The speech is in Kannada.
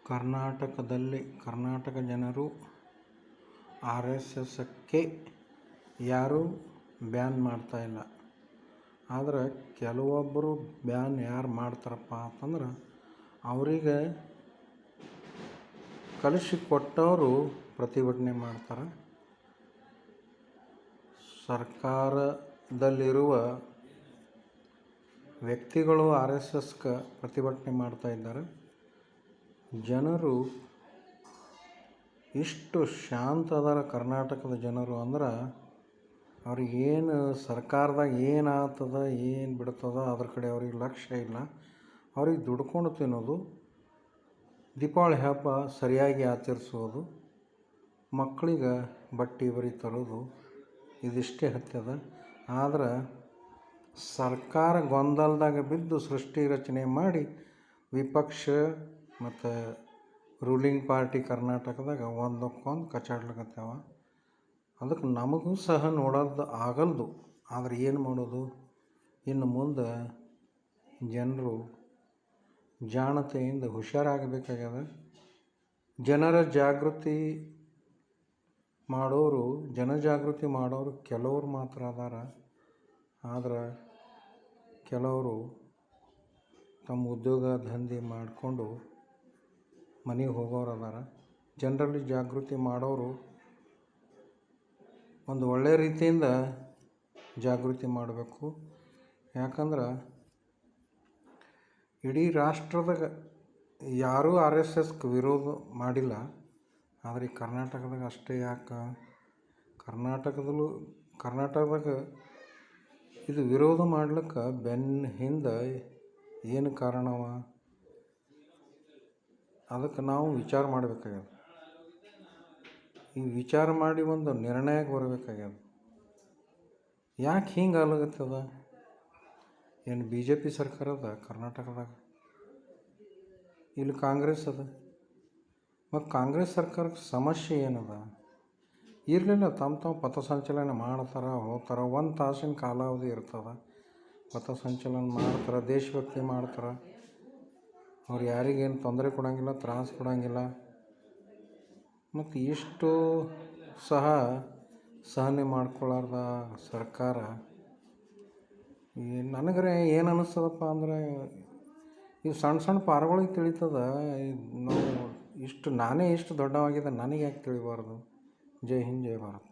ಕರ್ನಾಟಕ ಜನರು RSSಕ್ಕೆ ಯಾರೂ ಬ್ಯಾನ್ ಮಾಡ್ತಾಯಿಲ್ಲ. ಆದರೆ ಕೆಲವೊಬ್ಬರು ಬ್ಯಾನ್ ಯಾರು ಮಾಡ್ತಾರಪ್ಪ ಅಂತಂದ್ರೆ ಅವರಿಗೆ ಕಲಿಸಿಕೊಟ್ಟವರು ಪ್ರತಿಭಟನೆ ಮಾಡ್ತಾರೆ. ಸರ್ಕಾರದಲ್ಲಿರುವ ವ್ಯಕ್ತಿಗಳು RSSಗೆ ಪ್ರತಿಭಟನೆ ಮಾಡ್ತಾ ಇದ್ದಾರೆ. ಜನರು ಇಷ್ಟು ಶಾಂತ ಅದಾರ ಕರ್ನಾಟಕದ ಜನರು ಅಂದ್ರೆ ಅವ್ರಿಗೇನು ಸರ್ಕಾರದಾಗ ಏನು ಆಗ್ತದ ಏನು ಬಿಡ್ತದ ಅದ್ರ ಕಡೆ ಅವ್ರಿಗೆ ಲಕ್ಷ್ಯ ಇಲ್ಲ. ಅವ್ರಿಗೆ ದುಡ್ಕೊಂಡು ತಿನ್ನೋದು, ದೀಪಾವಳಿ ಹಬ್ಬ ಸರಿಯಾಗಿ ಆಚರಿಸೋದು, ಮಕ್ಕಳಿಗೆ ಬಟ್ಟೆ ಬರೆ ತರೋದು ಇದಿಷ್ಟೇ ಹತ್ಯದ. ಆದ್ರೆ ಸರ್ಕಾರ ಗೊಂದಲದಾಗ ಬಿದ್ದು ಸೃಷ್ಟಿ ರಚನೆ ಮಾಡಿ ವಿಪಕ್ಷ ಮತ್ತು ರೂಲಿಂಗ್ ಪಾರ್ಟಿ ಕರ್ನಾಟಕದಾಗ ಒಂದಕ್ಕೊಂದು ಕಚ್ಚಾಡ್ಲಿಕತ್ತಾವ. ಅದಕ್ಕೆ ನಮಗೂ ಸಹ ನೋಡೋದು ಆಗಲ್ದು. ಆದರೆ ಏನು ಮಾಡೋದು, ಇನ್ನು ಮುಂದೆ ಜನರು ಜಾಣತೆಯಿಂದ ಹುಷಾರಾಗಬೇಕಾಗ್ಯದ. ಜನಜಾಗೃತಿ ಮಾಡೋರು ಕೆಲವರು ಮಾತ್ರ ಅದಾರ. ಆದರೆ ಕೆಲವರು ತಮ್ಮ ಉದ್ಯೋಗ ದಂಧೆ ಮಾಡಿಕೊಂಡು ಮನೆಗೆ ಹೋಗೋರು ಅದಾರ. ಜನರಲ್ಲಿ ಜಾಗೃತಿ ಮಾಡೋರು ಒಂದು ಒಳ್ಳೆಯ ರೀತಿಯಿಂದ ಜಾಗೃತಿ ಮಾಡಬೇಕು. ಯಾಕಂದ್ರೆ ಇಡೀ ರಾಷ್ಟ್ರದಾಗ ಯಾರೂ RSSಗೆ ವಿರೋಧ ಮಾಡಿಲ್ಲ. ಆದರೆ ಈ ಕರ್ನಾಟಕದಾಗ ಅಷ್ಟೇ ಯಾಕೆ, ಕರ್ನಾಟಕದಾಗ ಇದು ವಿರೋಧ ಮಾಡ್ಲಿಕ್ಕೆ ಬೆನ್ನ ಹಿಂದೆ ಏನು ಕಾರಣವ, ಅದಕ್ಕೆ ನಾವು ವಿಚಾರ ಮಾಡಬೇಕಾಗ್ಯದ. ಈ ವಿಚಾರ ಮಾಡಿ ಒಂದು ನಿರ್ಣಯಕ್ಕೆ ಬರಬೇಕಾಗ್ಯದ. ಯಾಕೆ ಹಿಂಗೆ ಆಗ್ಲಾಗತ್ತದ? ಏನು BJP ಸರ್ಕಾರ ಅದ ಕರ್ನಾಟಕದಾಗ? ಇಲ್ಲಿ ಕಾಂಗ್ರೆಸ್ ಅದ. ಮತ್ತು ಕಾಂಗ್ರೆಸ್ ಸರ್ಕಾರಕ್ಕೆ ಸಮಸ್ಯೆ ಏನದ? ಇರಲಿಲ್ಲ, ತಮ್ಮ ಪಥಸಂಚಲನ ಮಾಡ್ತಾರೆ, ಹೋಗ್ತಾರೆ. 1 ತಾಸಿನ ಕಾಲಾವಧಿ ಇರ್ತದೆ. ಪಥಸಂಚಲನ ಮಾಡ್ತಾರೆ, ದೇಶಭಕ್ತಿ ಮಾಡ್ತಾರೆ. ಅವ್ರು ಯಾರಿಗೇನು ತೊಂದರೆ ಕೊಡೋಂಗಿಲ್ಲ, ತ್ರಾಸು ಕೊಡೋಂಗಿಲ್ಲ. ಮತ್ತು ಇಷ್ಟು ಸಹ ಸಹನೆ ಮಾಡ್ಕೊಳ್ಳಾರ್ದ ಸರ್ಕಾರ ನನಗರೆ ಏನು ಅನ್ನಿಸ್ತದಪ್ಪ ಅಂದ್ರೆ, ಈ ಸಣ್ಣ ಪಾರ್ಗಳಿಗೆ ತಿಳಿತದ. ನಾವು ನಾನೇ ಇಷ್ಟು ದೊಡ್ಡವಾಗಿದೆ, ನನಗೆ ಯಾಕೆ ತಿಳಿಬಾರ್ದು? ಜೈ ಹಿಂದ್, ಜೈ ಭಾರತ್.